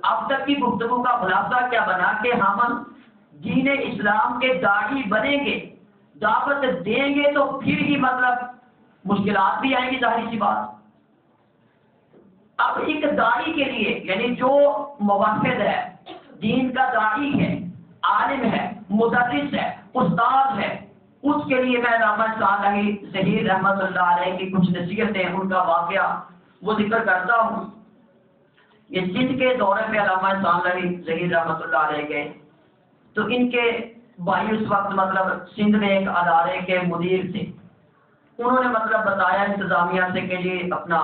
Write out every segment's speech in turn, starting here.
اب تک کی گفتگو کا خلاصہ کیا بنا کہ ہم دین اسلام کے داعی بنیں گے، دعوت دیں گے تو پھر ہی مطلب مشکلات بھی آئیں گی، ظاہر سی بات۔ اب ایک داعی کے لیے یعنی جو موحد ہے، دین کا داعی ہے، عالم ہے، مدرس ہے، استاد ہے، اس کے لیے میں علامہ صالح ظہیر رحمۃ اللہ علیہ کی کچھ نصیحتیں، ان کا واقعہ وہ ذکر کرتا ہوں۔ یہ سندھ کے دورے پہ علامہ صالح ظہیر رحمۃ اللہ علیہ گئے تو ان کے بھائی اس وقت مطلب سندھ میں ایک ادارے کے مدیر تھے، انہوں نے مطلب بتایا انتظامیہ سے کہ یہ اپنا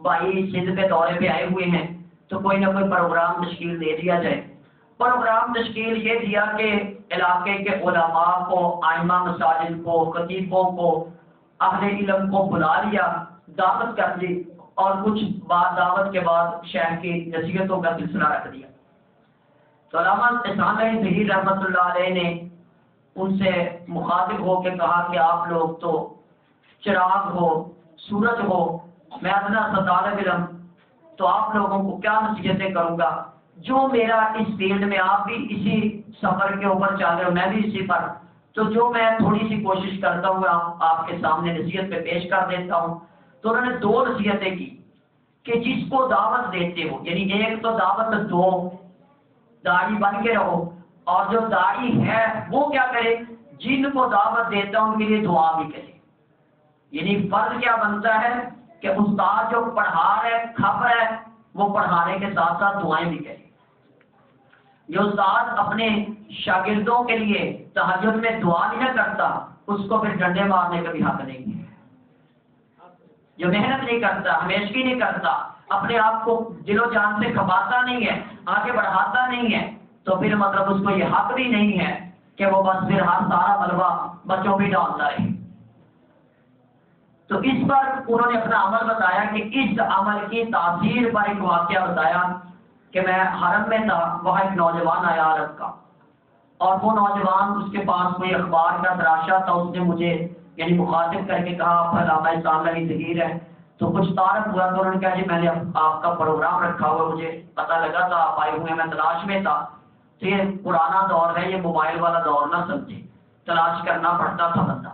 بھائی سندھ کے دورے پہ آئے ہوئے ہیں تو کوئی نہ کوئی پروگرام تشکیل دے دیا جائے۔ پروگرام تشکیل یہ دیا کہ علاقے کے علماء کو، ائمہ مساجد کو، خطیبوں کو، اہل علم کو بلا لیا، دعوت کر دی، اور کچھ بعد دعوت کے بعد شیخ کی نصیحتوں کا سلسلہ رکھ دیا۔ تو علامہ صالح ظہیر رحمۃ اللہ علیہ نے ان سے مخاطب ہو کے کہا کہ آپ لوگ تو چراغ ہو، سورج ہو، میں ادنا سا طالب علم، تو آپ لوگوں کو کیا نصیحتیں کروں گا؟ جو میرا اس فیلڈ میں، آپ بھی اسی سفر کے اوپر چل رہے ہو، میں بھی اسی پر، تو جو میں تھوڑی سی کوشش کرتا ہوں آپ کے سامنے نصیحت پہ پیش کر دیتا ہوں۔ تو انہوں نے دو نصیحتیں کی کہ جس کو دعوت دیتے ہو، یعنی ایک تو دعوت دو، داعی بن کے رہو، اور جو داعی ہے وہ کیا کرے، جن کو دعوت دیتا ہوں ان کے لیے دعا بھی کرے۔ یعنی فرض کیا بنتا ہے کہ استاد جو پڑھا رہا ہے، کھپ رہا ہے، وہ پڑھانے کے ساتھ ساتھ دعائیں بھی کرے۔ جو استاد اپنے شاگردوں کے لیے تہجد میں دعا نہیں کرتا، اس کو پھر ڈنڈے مارنے کا بھی حق نہیں ہے۔ جو محنت نہیں کرتا، ہمیشگی نہیں کرتا، اپنے آپ کو دل و جان سے کھپاتا نہیں ہے، آگے بڑھاتا نہیں ہے، تو پھر مطلب اس کو یہ حق بھی نہیں ہے کہ وہ بس پھر ہر سارا ملبہ بچوں پہ ڈالتا رہے۔ تو اس پر انہوں نے اپنا عمل بتایا کہ اس عمل کی تاثیر پر ایک واقعہ بتایا کہ میں حرم میں تھا، وہاں ایک نوجوان آیا عرب کا، اور وہ نوجوان اس کے پاس کوئی اخبار کا تراشا تھا، اس نے مجھے یعنی مخاطب کر کے کہا آپ علامہ صالح ظہیر ہے، تو کچھ تعارف ہوا تو انہوں نے کہا جی میں نے آپ کا پروگرام رکھا ہوا، مجھے پتہ لگا تھا آپ آئے ہوئے، میں تلاش میں تھا۔ تو یہ پرانا دور ہے، یہ موبائل والا دور نہ سمجھے، تلاش کرنا پڑتا تھا بندہ۔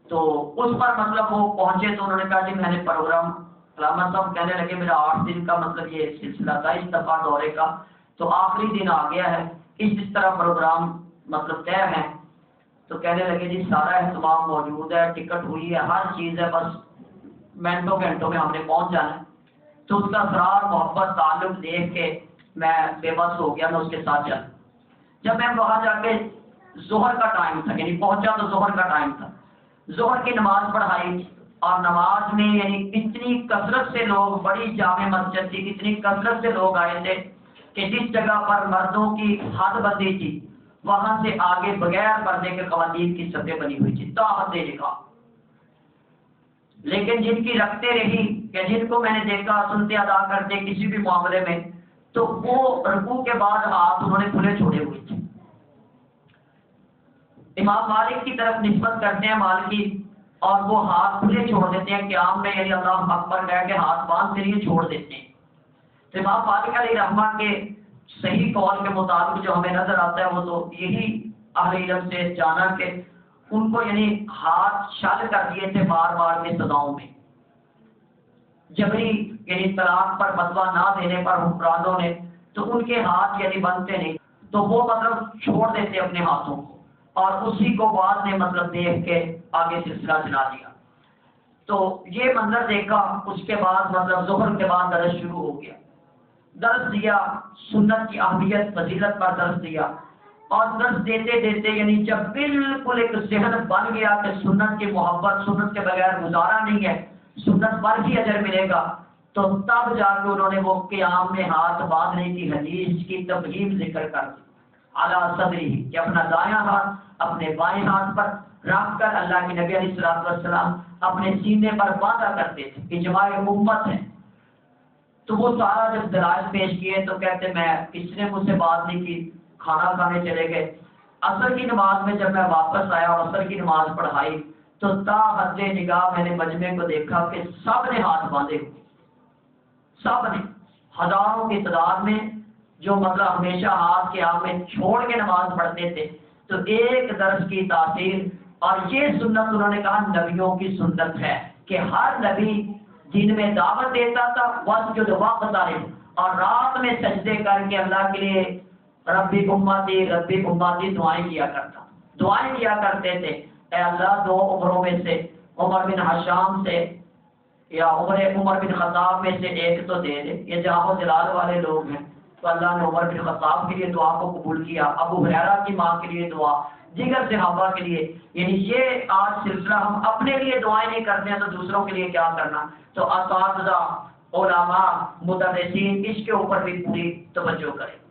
تو اس پر مطلب وہ پہنچے تو انہوں نے کہا جی میں نے پروگرام، علامہ صاحب کہنے لگے میرا 8 دن کا مطلب یہ سلسلہ تھا اس دفعہ دورے کا، تو آخری دن آ گیا ہے، اس طرح پروگرام مطلب طے ہے۔ تو کہنے لگے جی سارا اہتمام موجود ہے، ٹکٹ ہوئی ہے، ہر چیز ہے، بس منٹوں گھنٹوں میں ہم نے پہنچ جانا ہے۔ تو اس کا اصرار، محبت، تعلق دیکھ کے میں بے بس ہو گیا، میں اس کے ساتھ چلا۔ جب میں وہاں جا کے ظہر کا ٹائم تھا، یعنی پہنچا تو ظہر کا ٹائم تھا، ظہر کی نماز پڑھائی، اور نماز میں یعنی اتنی کثرت سے لوگ، بڑی جامع مسجد تھی، اتنی کثرت سے لوگ آئے تھے کہ جس جگہ پر مردوں کی حد بندی تھی وہاں سے آگے بغیر پردے کے خواتین کی صفیں بنی ہوئی تھی، تا حد نکاح۔ لیکن جن کی رکھتے رہی کہ جن کو میں نے دیکھا سنتے ادا کرتے کسی بھی معاملے میں، تو وہ رکوع کے بعد ہاتھ انہوں نے کھلے چھوڑے ہوئے تھے۔ امام مالک کی طرف نسبت کرتے ہیں مالکی، اور وہ ہاتھ کھلے چھوڑ دیتے ہیں قیام میں، یعنی اللہ اکبر کہہ کے ہاتھ باندھ کے لیے چھوڑ دیتے ہیں۔ تو امام مالک علیہ رحمہ کے صحیح قول کے مطابق جو ہمیں نظر آتا ہے وہ تو یہی اہل علم سے جانا کہ ان کو یعنی ہاتھ شل کر دیے تھے بار بار کے سزاؤں میں، جبری یعنی طلاق پر فتویٰ نہ دینے پر حکمرانوں نے، تو ان کے ہاتھ یعنی بنتے نہیں، تو وہ مطلب چھوڑ دیتے اپنے ہاتھوں کو، اور اسی کو بعد نے مطلب دیکھ کے آگے سلسلہ چلا دیا۔ تو یہ منظر دیکھا، اس کے بعد مطلب ظہر کے بعد درس شروع ہو گیا، درس دیا، سنت کی اہمیت فضیلت پر درس دیا، اور درس دیتے دیتے یعنی جب بالکل ایک ذہن بن گیا کہ سنت کی محبت، سنت کے بغیر گزارا نہیں ہے، سنت پر ہی اجر ملے گا، تو تب جا کے انہوں نے وہ قیام میں ہاتھ باندھنے کی حدیث کی تفہیم ذکر کر دی، اعلیٰ صدری، کہ اپنا دایاں ہاتھ اپنے بائیں ہاتھ پر رکھ کر اللہ کے نبی علیہ السلام اپنے سینے پر باندھا کرتے تھے، اجماع امت ہے۔ تو وہ سارا جب دلائل پیش کیے تو کہتے میں کسی نے مجھ سے بات نہیں کی، کھانا کھانے چلے گئے۔ عصر کی نماز میں جب میں واپس آیا اور عصر کی نماز پڑھائی تو تا حد نگاہ میں نے مجمع کو دیکھا کہ سب نے ہاتھ باندھے ہوئے، سب نے ہزاروں کی تعداد میں جو مطلب ہمیشہ ہاتھ کے آم میں چھوڑ کے نماز پڑھتے تھے. تو ایک درس کی تاثیر. اور یہ سنت انہوں نے کہا نبیوں کی سنت ہے کہ ہر نبی دن میں دعوت دیتا تھا واسجد واقترب، اور رات میں سجدے کر کے اللہ کے لیے ربی امتی دعائیں کیا کرتا، دعائیں کیا کرتے تھے. اے اللہ دو عمروں میں سے عمر بن حشام سے یا عمر بن خطاب میں سے ایک تو دے دے. یہ جاہ و جلال والے لوگ ہیں. تو اللہ نے عمر بن خطاب کے لیے دعا کو قبول کیا، ابو ہریرہ کی ماں کے لیے دعا، دیگر صحابہ کے لیے. یعنی یہ آج سلسلہ ہم اپنے لیے دعائیں نہیں کرتے ہیں تو دوسروں کے لیے کیا کرنا. تو اساتذہ، علماء، مدرسین اس کے اوپر بھی پوری توجہ کریں.